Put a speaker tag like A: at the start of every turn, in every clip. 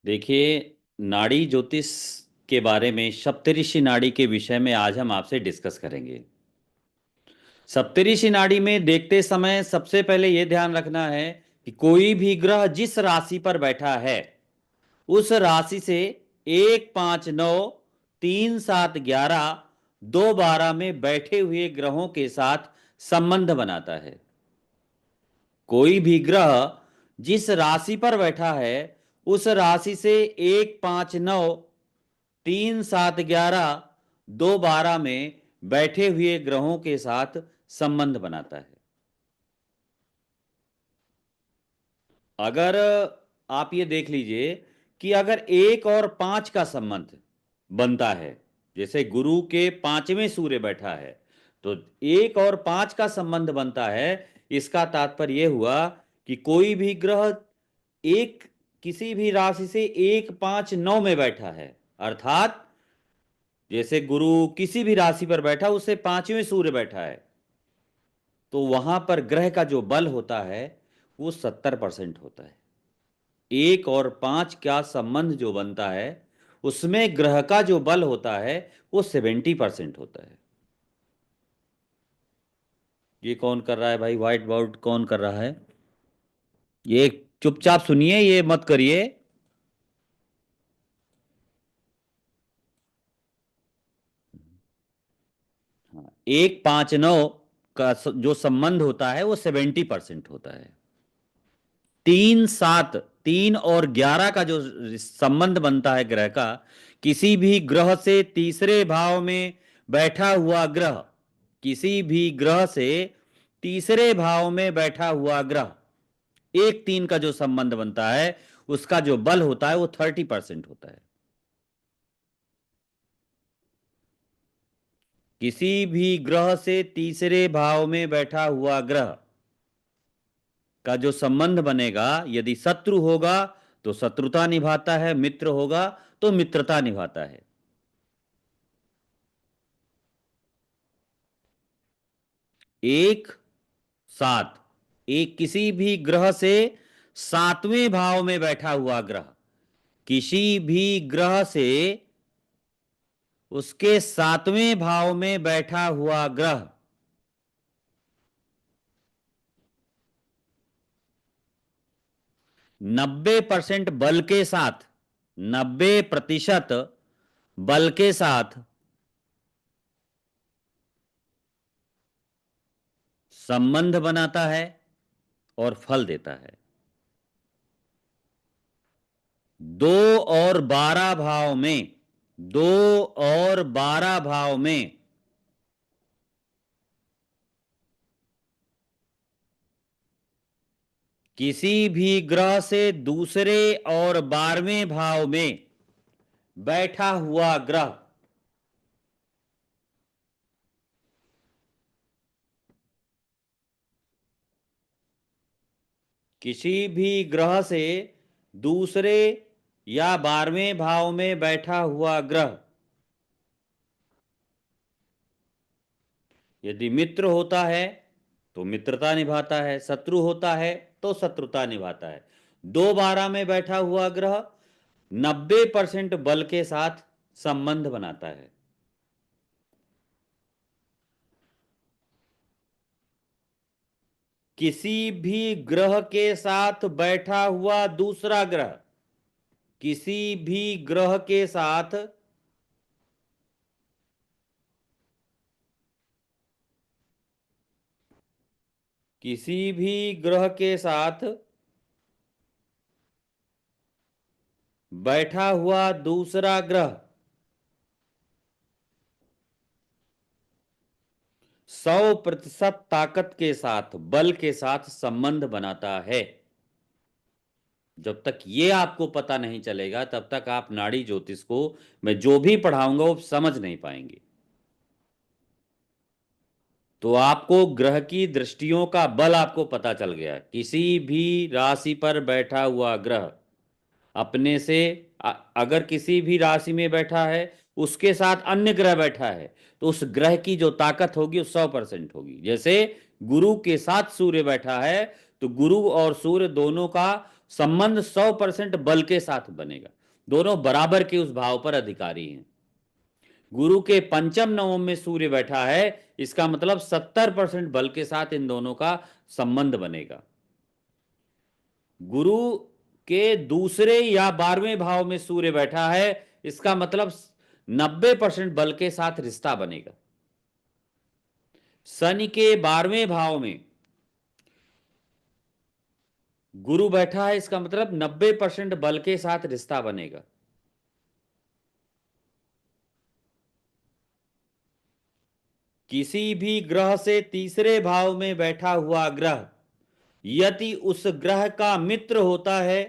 A: देखिए, नाड़ी ज्योतिष के बारे में सप्तऋषि नाड़ी के विषय में आज हम आपसे डिस्कस करेंगे। सप्तऋषि नाड़ी में देखते समय सबसे पहले यह ध्यान रखना है कि कोई भी ग्रह जिस राशि पर बैठा है उस राशि से 1 5 9 3 7 11 2 12 में बैठे हुए ग्रहों के साथ संबंध बनाता है। कोई भी ग्रह जिस राशि पर बैठा है उस राशि से 1 5 9 3 7 11 2 12 में बैठे हुए ग्रहों के साथ संबंध बनाता है। अगर आप ये देख लीजिए कि अगर 1 और 5 का संबंध बनता है, जैसे गुरु के 5वें सूर्य बैठा है तो 1 और 5 का संबंध बनता है, इसका तात्पर्य यह हुआ कि कोई भी ग्रह एक किसी भी राशि से 1 5 9 में बैठा है, अर्थात जैसे गुरु किसी भी राशि पर बैठा उससे 5वें सूर्य बैठा है, तो वहां पर ग्रह का जो बल होता है वो 70% होता है। 1 और 5 का संबंध जो बनता है उसमें ग्रह का जो बल होता है वो 70% होता है। ये कौन कर रहा है भाई? व्हाइट बोर्ड कौन कर रहा है? ये चुपचाप सुनिए, ये मत करिए। हाँ, 1 5 9 का जो संबंध होता है वो 70% होता है। 3 7 3 और 11 का जो संबंध बनता है ग्रह का, किसी भी ग्रह से तीसरे भाव में बैठा हुआ ग्रह, किसी भी ग्रह से तीसरे भाव में बैठा हुआ ग्रह, 1 3 का जो संबंध बनता है उसका जो बल होता है वो 30% होता है। किसी भी ग्रह से तीसरे भाव में बैठा हुआ ग्रह का जो संबंध बनेगा, यदि शत्रु होगा तो शत्रुता निभाता है, मित्र होगा तो मित्रता निभाता है। 1 7, एक किसी भी ग्रह से 7वें भाव में बैठा हुआ ग्रह, किसी भी ग्रह से उसके 7वें भाव में बैठा हुआ ग्रह 90% बल के साथ, 90% बल के साथ संबंध बनाता है और फल देता है। 2 और 12 भाव में, 2 और 12 भाव में किसी भी ग्रह से दूसरे और 12वें भाव में बैठा हुआ ग्रह किसी भी ग्रह से दूसरे या 12वें भाव में बैठा हुआ ग्रह यदि मित्र होता है तो मित्रता निभाता है, शत्रु होता है तो शत्रुता निभाता है। 2 12 में बैठा हुआ ग्रह 90% बल के साथ संबंध बनाता है। किसी भी ग्रह के साथ बैठा हुआ दूसरा ग्रह, किसी भी ग्रह के साथ किसी भी ग्रह के साथ बैठा हुआ दूसरा ग्रह 100% ताकत के साथ, बल के साथ संबंध बनाता है। जब तक ये आपको पता नहीं चलेगा तब तक आप नाड़ी ज्योतिष को मैं जो भी पढ़ाऊंगा वो समझ नहीं पाएंगे। तो आपको ग्रह की दृष्टियों का बल आपको पता चल गया। किसी भी राशि पर बैठा हुआ ग्रह अपने से अगर किसी भी राशि में बैठा है उसके साथ अन्य ग्रह बैठा है तो उस ग्रह की जो ताकत होगी वो 100% होगी। जैसे गुरु के साथ सूर्य बैठा है तो गुरु और सूर्य दोनों का संबंध 100% बल के साथ बनेगा। दोनों बराबर के उस भाव पर अधिकारी हैं। गुरु के पंचम नवम में सूर्य बैठा है, इसका मतलब 70% बल के साथ इन दोनों का संबंध बनेगा। गुरु के दूसरे या 12वें भाव में सूर्य बैठा है, इसका मतलब 90% बल के साथ रिश्ता बनेगा। शनि के 12वें भाव में गुरु बैठा है, इसका मतलब 90% बल के साथ रिश्ता बनेगा। किसी भी ग्रह से तीसरे भाव में बैठा हुआ ग्रह यदि उस ग्रह का मित्र होता है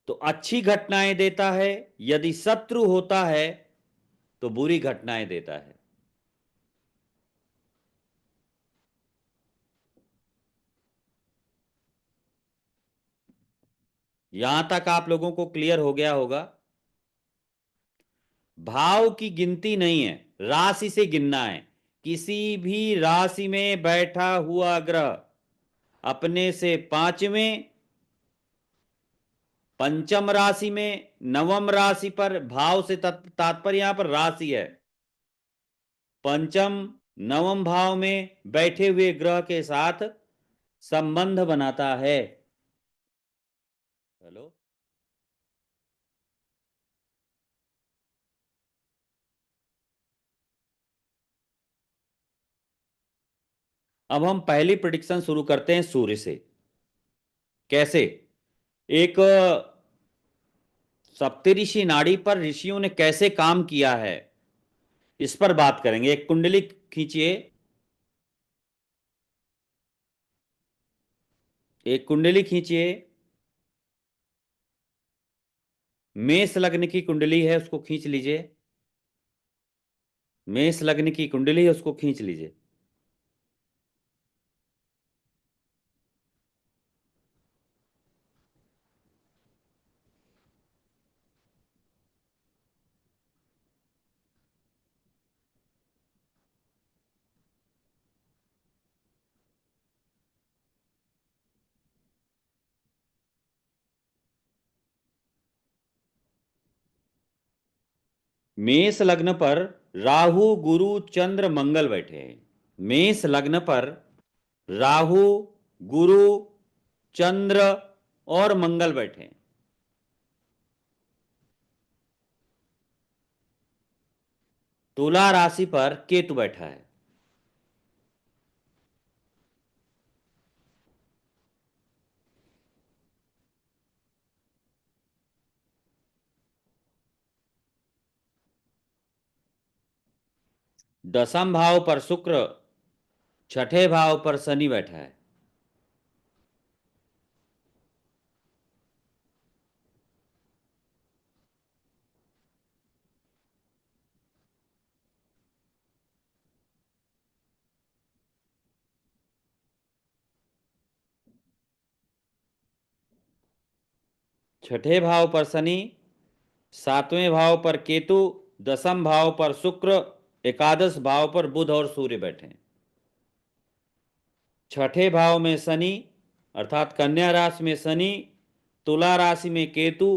A: तो अच्छी घटनाएं देता है, यदि शत्रु होता है तो बुरी घटनाएं देता है। यहां तक आप लोगों को क्लियर हो गया होगा। भाव की गिनती नहीं है, राशि से गिनना है। किसी भी राशि में बैठा हुआ ग्रह अपने से पांचवें, पंचम राशि में, नवम राशि पर, भाव से तात्पर्य यहां पर राशि है, पंचम नवम भाव में बैठे हुए ग्रह के साथ संबंध बनाता है। हेलो। अब हम पहली प्रिडिक्शन शुरू करते हैं सूर्य से। कैसे? एक सप्तऋषि नाड़ी पर ऋषियों ने कैसे काम किया है, इस पर बात करेंगे। एक कुंडली खींचिए, एक कुंडली खींचिए। मेष लग्न की कुंडली है, उसको खींच लीजिए। मेष लग्न की कुंडली है, उसको खींच लीजिए। मेष लग्न पर राहु, गुरु, चंद्र, मंगल बैठे हैं। मेष लग्न पर राहु, गुरु, चंद्र और मंगल बैठे हैं। तुला राशि पर केतु बैठा है। दसम भाव पर शुक्र, छठे भाव पर शनि बैठा है। छठे भाव पर शनि, सातवें भाव पर केतु, दसम भाव पर शुक्र, एकादश भाव पर बुध और सूर्य बैठे हैं। छठे भाव में शनि अर्थात कन्या राशि में शनि, तुला राशि में केतु,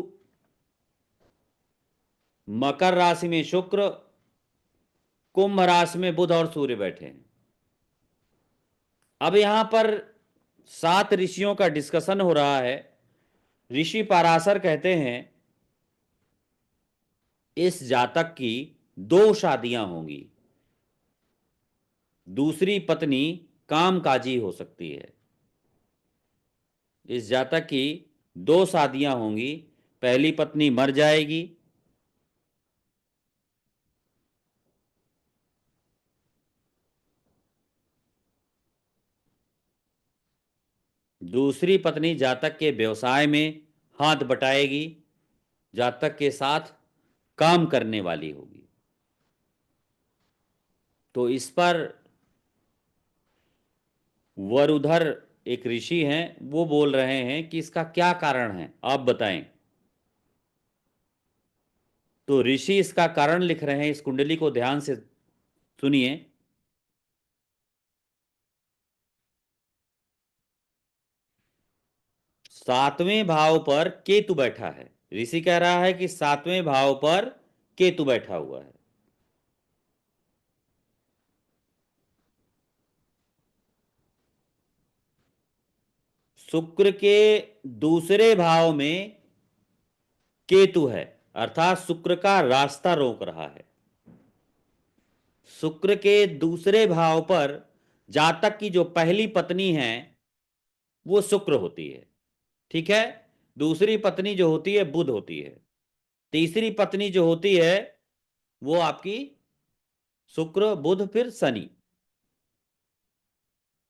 A: मकर राशि में शुक्र, कुंभ राशि में बुध और सूर्य बैठे हैं। अब यहां पर 7 ऋषियों का डिस्कशन हो रहा है। ऋषि पाराशर कहते हैं इस जातक की 2 शादियां होंगी, दूसरी पत्नी कामकाजी हो सकती है। इस जातक की 2 शादियां होंगी, पहली पत्नी मर जाएगी, दूसरी पत्नी जातक के व्यवसाय में हाथ बटाएगी, जातक के साथ काम करने वाली होगी। तो इस पर वरुधर एक ऋषि हैं, वो बोल रहे हैं कि इसका क्या कारण है, आप बताएं। तो ऋषि इसका कारण लिख रहे हैं, इस कुंडली को ध्यान से सुनिए। सातवें भाव पर केतु बैठा है। ऋषि कह रहा है कि सातवें भाव पर केतु बैठा हुआ है। शुक्र के दूसरे भाव में केतु है, अर्थात शुक्र का रास्ता रोक रहा है। शुक्र के दूसरे भाव पर जातक की जो पहली पत्नी है वो शुक्र होती है, ठीक है। दूसरी पत्नी जो होती है बुध होती है। तीसरी पत्नी जो होती है वो आपकी शुक्र बुध फिर शनि।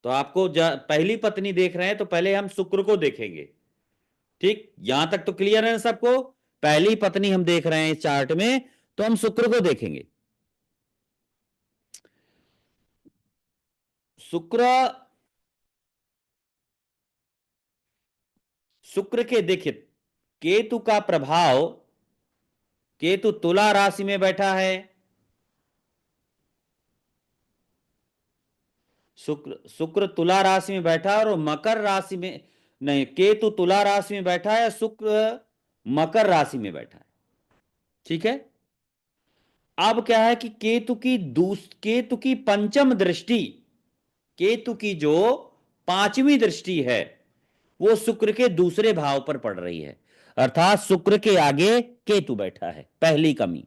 A: तो आपको पहली पत्नी देख रहे हैं तो पहले हम शुक्र को देखेंगे। ठीक, यहां तक तो क्लियर है ना सबको? पहली पत्नी हम देख रहे हैं इस चार्ट में, तो हम शुक्र को देखेंगे। शुक्र, शुक्र के देखिए केतु का प्रभाव, केतु तुला राशि में बैठा है। शुक्र शुक्र तुला राशि में बैठा है और मकर राशि में, नहीं, केतु तुला राशि में बैठा है, शुक्र मकर राशि में बैठा है, ठीक है। अब क्या है कि केतु की पंचम दृष्टि, केतु की जो पांचवी दृष्टि है वो शुक्र के दूसरे भाव पर पड़ रही है, अर्थात शुक्र के आगे केतु बैठा है, पहली कमी।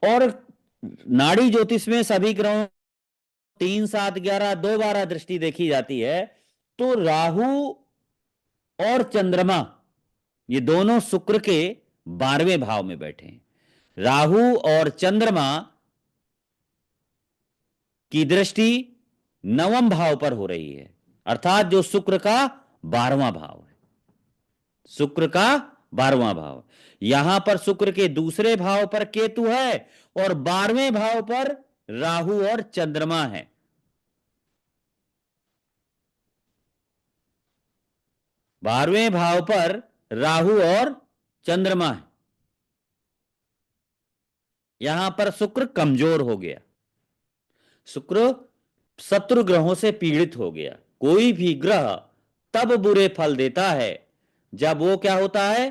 A: और नाड़ी ज्योतिष में सभी ग्रहों 3, 7, 11, 2, 12 दृष्टि देखी जाती है। तो राहु और चंद्रमा ये दोनों शुक्र के 12वें भाव में बैठे हैं। राहु और चंद्रमा की दृष्टि नवम भाव पर हो रही है, अर्थात जो शुक्र का 12वां भाव है, शुक्र का 12वां भाव। यहां पर शुक्र के दूसरे भाव पर केतु है और 12वें भाव पर राहु और चंद्रमा है। 12वें भाव पर राहु और चंद्रमा है। यहां पर शुक्र कमजोर हो गया, शुक्र शत्रु ग्रहों से पीड़ित हो गया। कोई भी ग्रह तब बुरे फल देता है जब वो क्या होता है,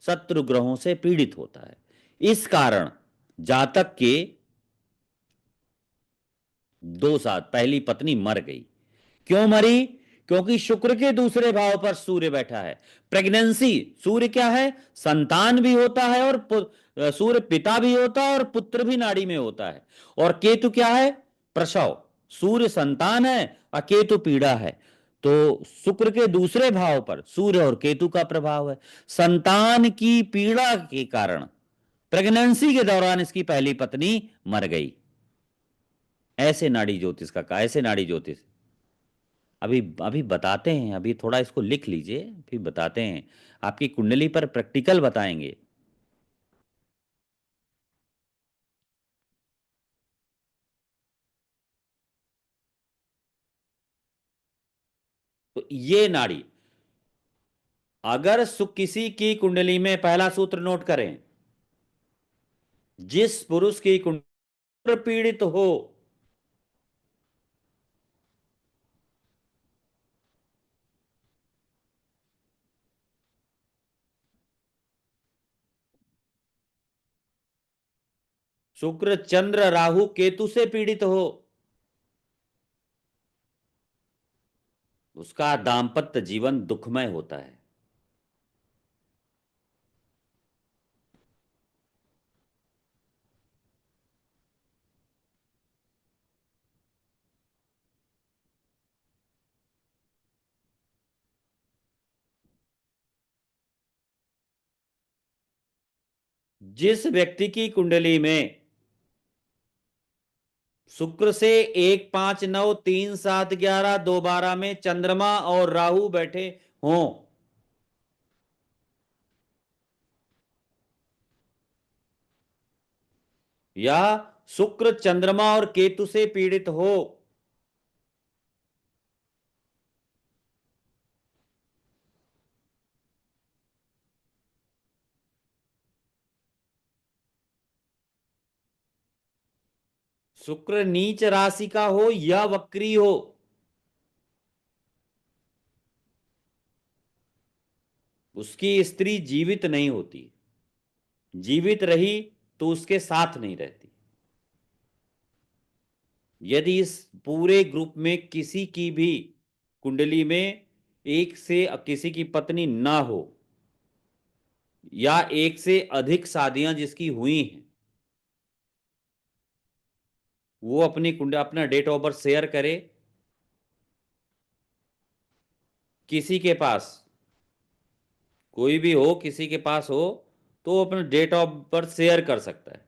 A: शत्रु ग्रहों से पीड़ित होता है। इस कारण जातक के 2 साल पहली पत्नी मर गई। क्यों मरी? क्योंकि शुक्र के दूसरे भाव पर सूर्य बैठा है। प्रेगनेंसी, सूर्य क्या है, संतान भी होता है और सूर्य पिता भी होता है और पुत्र भी नाड़ी में होता है। और केतु क्या है, प्रसव। सूर्य संतान है और केतु पीड़ा है। तो शुक्र के दूसरे भाव पर सूर्य और केतु का प्रभाव है। संतान की पीड़ा के कारण प्रेगनेंसी के दौरान इसकी पहली पत्नी मर गई। ऐसे नाड़ी ज्योतिष का ऐसे नाड़ी ज्योतिष अभी अभी बताते हैं, अभी थोड़ा इसको लिख लीजिए फिर बताते हैं। आपकी कुंडली पर प्रैक्टिकल बताएंगे। तो ये नाड़ी, अगर किसी की कुंडली में, पहला सूत्र नोट करें, जिस पुरुष की कुंडली पीड़ित हो, शुक्र चंद्र राहु केतु से पीड़ित हो, उसका दांपत्य जीवन दुखमय होता है। जिस व्यक्ति की कुंडली में शुक्र से 1, 5, 9, 3, 7, 11, 2, 12 में चंद्रमा और राहु बैठे हों, या शुक्र चंद्रमा और केतु से पीड़ित हो, शुक्र नीच राशि का हो या वक्री हो, उसकी स्त्री जीवित नहीं होती, जीवित रही तो उसके साथ नहीं रहती। यदि इस पूरे ग्रुप में किसी की भी कुंडली में एक से किसी की पत्नी ना हो, या एक से अधिक शादियां जिसकी हुई हैं, वो अपनी कुंडली, अपना डेट ऑफ बर्थ शेयर करे किसी के पास, कोई भी हो किसी के पास हो, तो वो अपना डेट ऑफ बर्थ शेयर कर सकता है।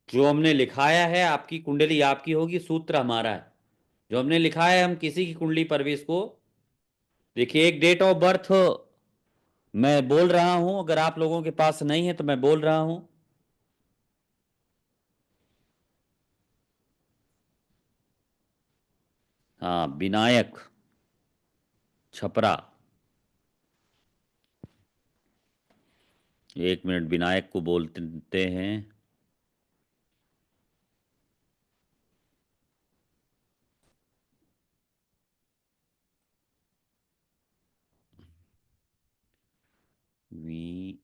A: जो हमने लिखाया है, आपकी कुंडली आपकी होगी, सूत्र हमारा है। जो हमने लिखा है, हम किसी की कुंडली पर भी इसको, देखिए एक डेट ऑफ बर्थ मैं बोल रहा हूं, अगर आप लोगों के पास नहीं है तो मैं बोल रहा हूं। हाँ, विनायक, छपरा। एक मिनट, विनायक को बोलते हैं। वी,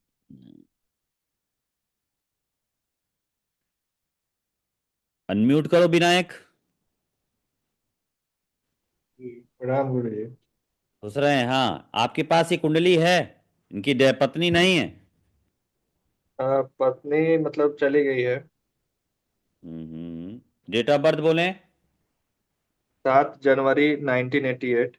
A: अनम्यूट करो विनायक।
B: जी, प्रणाम गुरु जी।
A: खुश रहे हैं। हाँ, आपके पास ये कुंडली है, इनकी पत्नी नहीं है।
B: पत्नी मतलब चली गई है।
A: डेट ऑफ बर्थ बोलें।
B: 7 जनवरी 1988।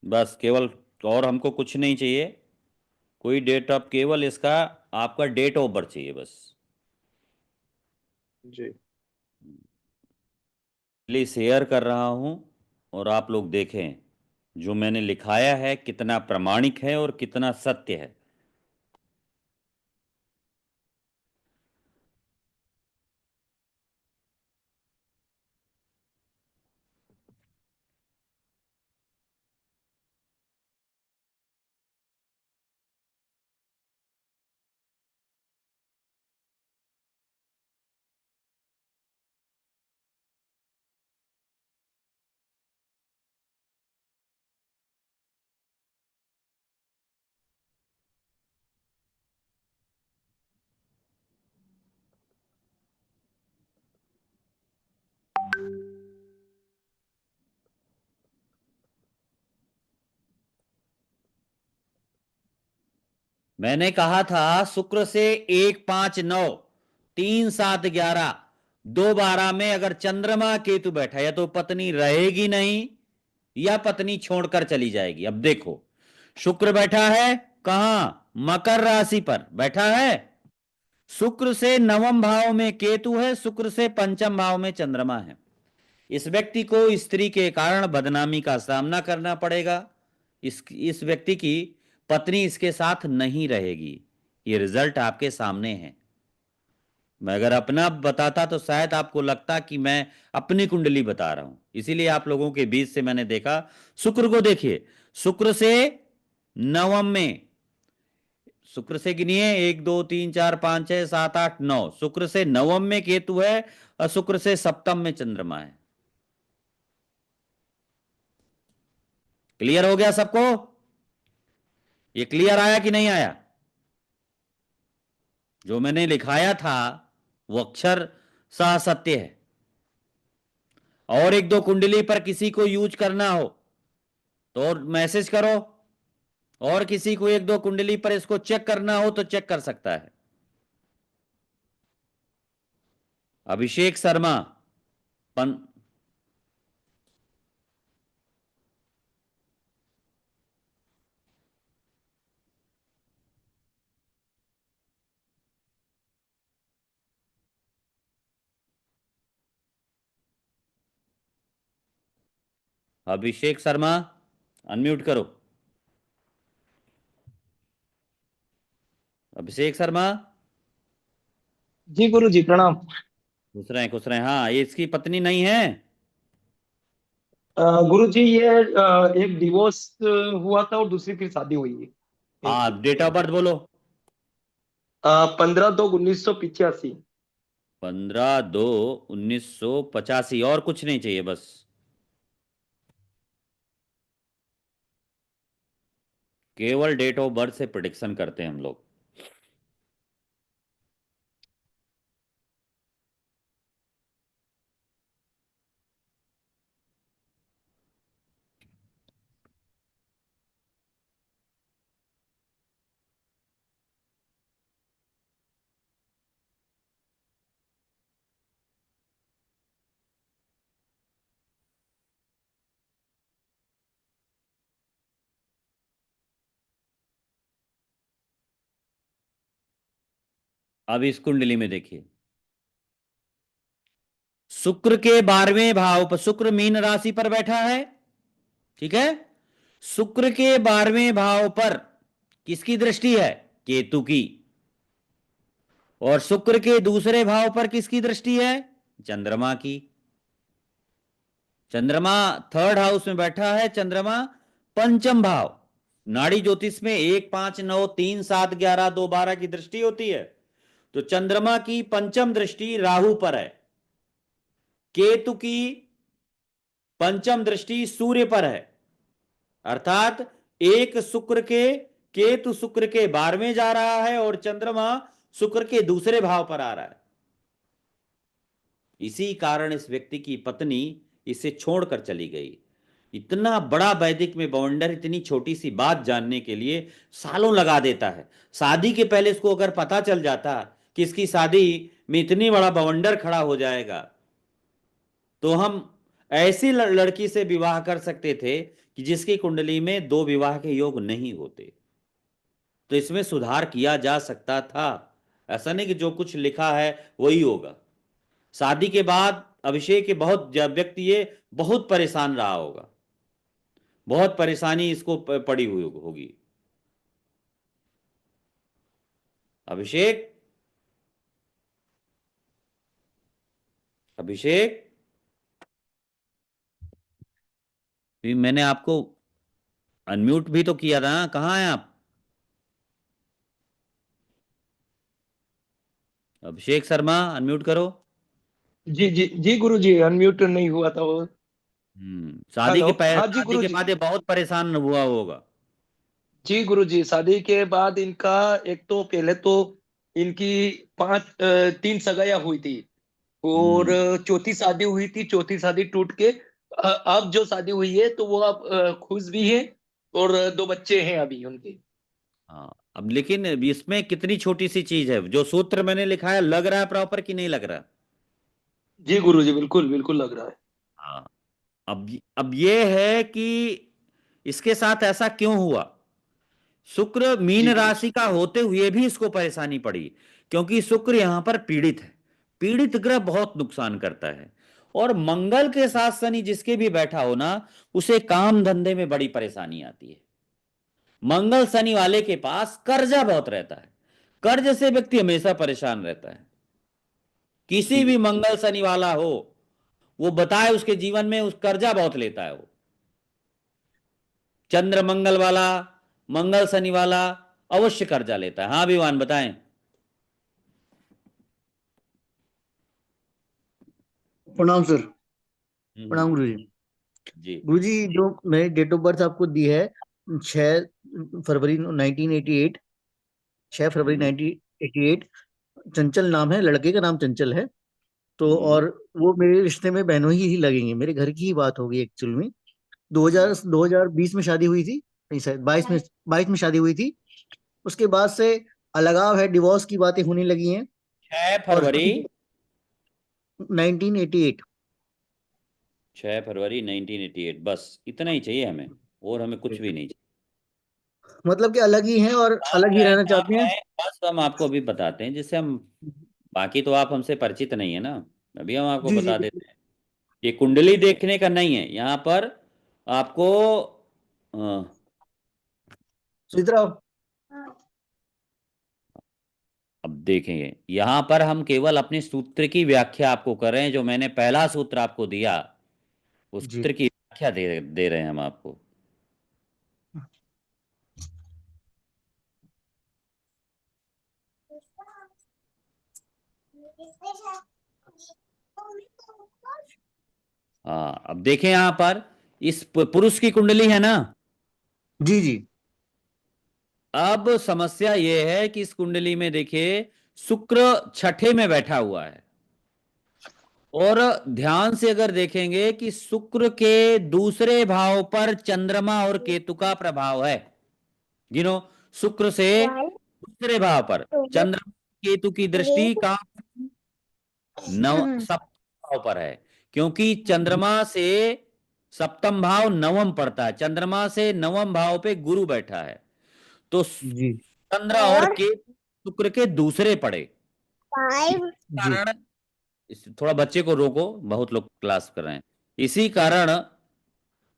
A: बस, केवल, और हमको कुछ नहीं चाहिए, कोई डेट ऑफ, केवल इसका आपका डेट ऑफ बर्थ चाहिए बस।
B: जी।
A: प्लीज शेयर कर रहा हूं, और आप लोग देखें जो मैंने लिखाया है कितना प्रामाणिक है और कितना सत्य है। मैंने कहा था शुक्र से 1, 5, 9, 3, 7, 11, 2, 12 में अगर चंद्रमा केतु बैठा, या तो पत्नी रहेगी नहीं, या पत्नी छोड़कर चली जाएगी। अब देखो, शुक्र बैठा है कहां, मकर राशि पर बैठा है। शुक्र से नवम भाव में केतु है, शुक्र से पंचम भाव में चंद्रमा है। इस व्यक्ति को स्त्री के कारण बदनामी का सामना करना पड़ेगा। इस व्यक्ति की पत्नी इसके साथ नहीं रहेगी। ये रिजल्ट आपके सामने है। मैं अगर अपना बताता तो शायद आपको लगता कि मैं अपनी कुंडली बता रहा हूं, इसीलिए आप लोगों के बीच से मैंने देखा। शुक्र को देखिए, शुक्र से नवम में, शुक्र से गिनिए, 1, 2, 3, 4, 5, 6, 7, 8, 9, शुक्र से नवम में केतु है, और शुक्र से सप्तम में चंद्रमा है। क्लियर हो गया सबको? ये क्लियर आया कि नहीं आया? जो मैंने लिखाया था वो अक्षर सह सत्य है। और एक दो कुंडली पर किसी को यूज करना हो तो और मैसेज करो, और किसी को एक दो कुंडली पर इसको चेक करना हो तो चेक कर सकता है। अभिषेक शर्मा, पन, अभिषेक शर्मा, अनम्यूट करो। अभिषेक शर्मा।
C: जी गुरु जी प्रणाम।
A: खुश रहे, खुश रहे। हाँ, ये इसकी पत्नी नहीं है।
C: गुरुजी ये एक डिवोर्स हुआ था और दूसरी फिर शादी हुई है इनकी।
A: हाँ, डेट ऑफ बर्थ बोलो।
C: 15/2/1985।
A: 15/2/1985, और कुछ नहीं चाहिए बस। केवल डेट ऑफ बर्थ से प्रिडिक्शन करते हैं हम लोग। अब इस कुंडली में देखिए, शुक्र के 12वें भाव पर, शुक्र मीन राशि पर बैठा है, ठीक है। शुक्र के 12वें भाव पर किसकी दृष्टि है? केतु की। और शुक्र के दूसरे भाव पर किसकी दृष्टि है? चंद्रमा की। चंद्रमा थर्ड हाउस में बैठा है, चंद्रमा पंचम भाव। नाड़ी ज्योतिष में 1 5 9 3 7 11 2 12 की दृष्टि होती है। तो चंद्रमा की पंचम दृष्टि राहु पर है, केतु की पंचम दृष्टि सूर्य पर है। अर्थात एक शुक्र के, केतु शुक्र के 12वें जा रहा है और चंद्रमा शुक्र के दूसरे भाव पर आ रहा है। इसी कारण इस व्यक्ति की पत्नी इसे छोड़कर चली गई। इतना बड़ा वैदिक में बवंडर इतनी छोटी सी बात जानने के लिए सालों लगा देता है। शादी के पहले इसको अगर पता चल जाता कि इसकी शादी में इतनी बड़ा बवंडर खड़ा हो जाएगा, तो हम ऐसी लड़की से विवाह कर सकते थे कि जिसकी कुंडली में दो विवाह के योग नहीं होते। तो इसमें सुधार किया जा सकता था। ऐसा नहीं कि जो कुछ लिखा है वही होगा। शादी के बाद अभिषेक के बहुत व्यक्ति ये बहुत परेशान रहा होगा, बहुत परेशानी इसको पड़ी हुई होगी। अभिषेक, अभिषेक, भी मैंने आपको अनम्यूट भी तो किया था ना, कहाँ हैं आप? अभिषेक शर्मा, अनम्यूट करो।
C: जी जी जी गुरुजी, अनम्यूट नहीं हुआ था वो।
A: शादी
C: हेलो,
A: के
C: हाँ जी
A: शादी के
C: गुरुजी।
A: बाद ये बहुत परेशान हुआ होगा।
C: जी गुरुजी, शादी के बाद इनका एक तो पहले तो इनकी 3 सगाइयां हुई थी। और
A: हम्म।
C: चौथी शादी हुई थी, चौथी शादी टूट के अब जो शादी हुई है तो वो अब खुश भी है। और 2 बच्चे हैं अभी उनके।
A: हाँ, अब लेकिन इसमें कितनी छोटी सी चीज है, जो सूत्र मैंने लिखा है लग रहा है प्रॉपर कि नहीं लग रहा?
C: जी गुरुजी, बिल्कुल बिल्कुल लग रहा है।
A: हाँ। अब ये है कि इसके साथ ऐसा क्यों हुआ। शुक्र मीन
C: जी गुरुजी।
A: राशि का होते हुए भी इसको परेशानी पड़ी, क्योंकि शुक्र यहां पर पीड़ित है। पीड़ित ग्रह बहुत नुकसान करता है। और मंगल के साथ शनि जिसके भी बैठा हो ना, उसे काम धंधे में बड़ी परेशानी आती है। मंगल शनि वाले के पास कर्जा बहुत रहता है। कर्ज से व्यक्ति हमेशा परेशान रहता है। किसी
C: जी
A: भी
C: गुरुजी।
A: मंगल शनि वाला हो, वो बताए उसके जीवन में उस कर्जा बहुत लेता है वो। चंद्र मंगल वाला, मंगल शनि वाला अवश्य कर्जा लेता है। हाँ विवान बताएं।
D: प्रणाम सर।
A: हम्म।
D: प्रणाम गुरुजी।
A: जी।
D: गुरुजी, जो मैंने डेट ऑफ बर्थ आपको दी है, 6 फरवरी 1988, 6 फरवरी
A: हम्म।
D: 1988। चंचल नाम है, लड़के का नाम चंचल है। तो
A: हम्म।
D: और वो मेरे रिश्ते में बहनों ही लगेंगे, मेरे घर की ही बात होगी एक्चुअल में। 2020 में शादी हुई थी, नहीं शायद 22 में शादी हुई थी। उसके बाद से अलगाव है, डिवोर्स की बातें होने लगी हैं।
A: 6
D: और
A: फरवरी
D: हम 1988।
A: 6 फरवरी 1988, बस इतना ही चाहिए हमें, और हमें कुछ भी नहीं चाहिए।
D: मतलब कि अलग ही हैं और
A: नाम
D: अलग ही
A: है,
D: रहना
A: नाम
D: चाहते हैं।
A: है, बस हम आपको अभी बताते हैं जिससे हम, बाकी तो आप हमसे परिचित नहीं है ना, अभी हम आपको
D: जी जी
A: बता
D: बिल्कुल।
A: देते हैं। ये कुंडली देखने का नहीं है यहाँ पर आपको। अ,
D: सुचित्रा।
A: अब देखेंगे, यहाँ पर हम केवल अपने सूत्र की व्याख्या आपको कर रहे हैं। जो मैंने पहला सूत्र आपको दिया, उस
D: जी
A: सूत्र की व्याख्या व्याख्या दे रहे हैं हम आपको। हाँ, अब देखें यहां पर इस पुरुष की कुंडली है ना।
D: जी जी।
A: अब समस्या यह है कि इस कुंडली में देखिए शुक्र छठे में बैठा हुआ है, और ध्यान से अगर देखेंगे कि शुक्र के दूसरे भाव पर चंद्रमा और केतु का प्रभाव है। गिनो, शुक्र से दूसरे भाव पर चंद्रमा केतु की दृष्टि का सप्तम भाव पर है, क्योंकि चंद्रमा से सप्तम भाव नवम पड़ता है, चंद्रमा से नवम भाव पे गुरु बैठा है, तो
D: जी
A: चंद्र और केतु शुक्र के दूसरे पड़े।
D: जी।
A: कारण थोड़ा बच्चे को रोको, बहुत लोग क्लास कर रहे हैं।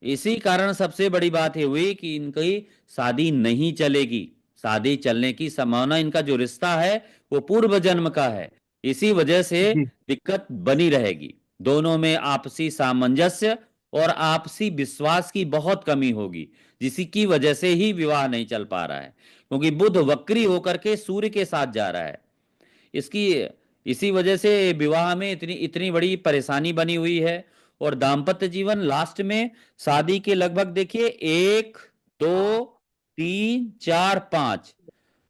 A: इसी कारण सबसे बड़ी बात ये हुई कि इनकी शादी नहीं चलेगी। शादी चलने की संभावना, इनका जो रिश्ता है वो पूर्व जन्म का है, इसी वजह से
D: जी
A: दिक्कत बनी रहेगी। दोनों में आपसी सामंजस्य और आपसी विश्वास की बहुत कमी होगी, जिसकी वजह से ही विवाह नहीं चल पा रहा है, क्योंकि बुध वक्री होकर के सूर्य के साथ जा रहा है। इसकी इसी वजह से विवाह में इतनी इतनी बड़ी परेशानी बनी हुई है। और दाम्पत्य जीवन लास्ट में शादी के लगभग देखिए 1 2 3 4 5,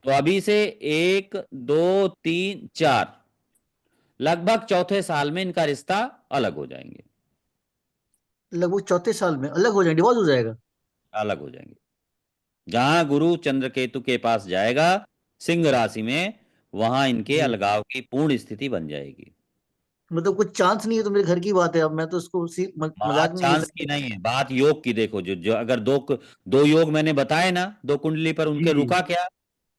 A: तो अभी से 1 2 3 4, लगभग चौथे साल में इनका रिश्ता अलग हो जाएंगे।
D: लगभग चौथे साल में अलग हो जाए, डिवोर्स हो जाएगा।
A: अलग हो जाएंगे। जहां गुरु चंद्र केतु के पास जाएगा सिंह राशि में, वहां इनके
D: जी।
A: अलगाव की पूर्ण स्थिति बन जाएगी।
D: मतलब कुछ चांस नहीं है तो मेरे घर की बात है, अब मैं तो उसको मजाक
A: बात
D: में ले
A: चांस की
D: सकता।
A: नहीं है, बात योग की। देखो जो जो अगर दो योग मैंने बताए ना, दो कुंडली पर,
D: जी
A: उनके
D: जी।
A: रुका क्या?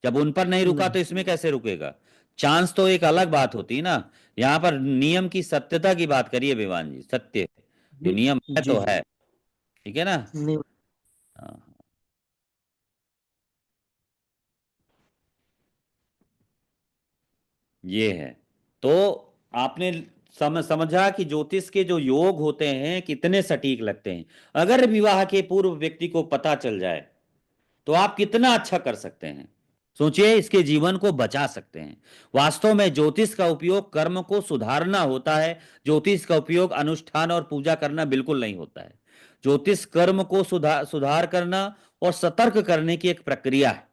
A: जब उन पर नहीं रुका
D: नहीं।
A: तो इसमें कैसे रुकेगा? चांस तो एक अलग बात होती है ना। यहाँ पर नियम की सत्यता की बात करिए विवान जी, सत्य जो
D: जी
A: नियम है
D: जी
A: तो
D: जी।
A: है। ठीक है ना?
D: नहीं।
A: हाँ, ये है। तो आपने समझा कि ज्योतिष के जो योग होते हैं कितने सटीक लगते हैं। अगर विवाह के पूर्व व्यक्ति को पता चल जाए तो आप कितना अच्छा कर सकते हैं। सोचिए, इसके जीवन को बचा सकते हैं। वास्तव में ज्योतिष का उपयोग कर्म को सुधारना होता है। ज्योतिष का उपयोग अनुष्ठान और पूजा करना बिल्कुल नहीं होता है। ज्योतिष कर्म को सुधार करना और सतर्क करने की एक प्रक्रिया है।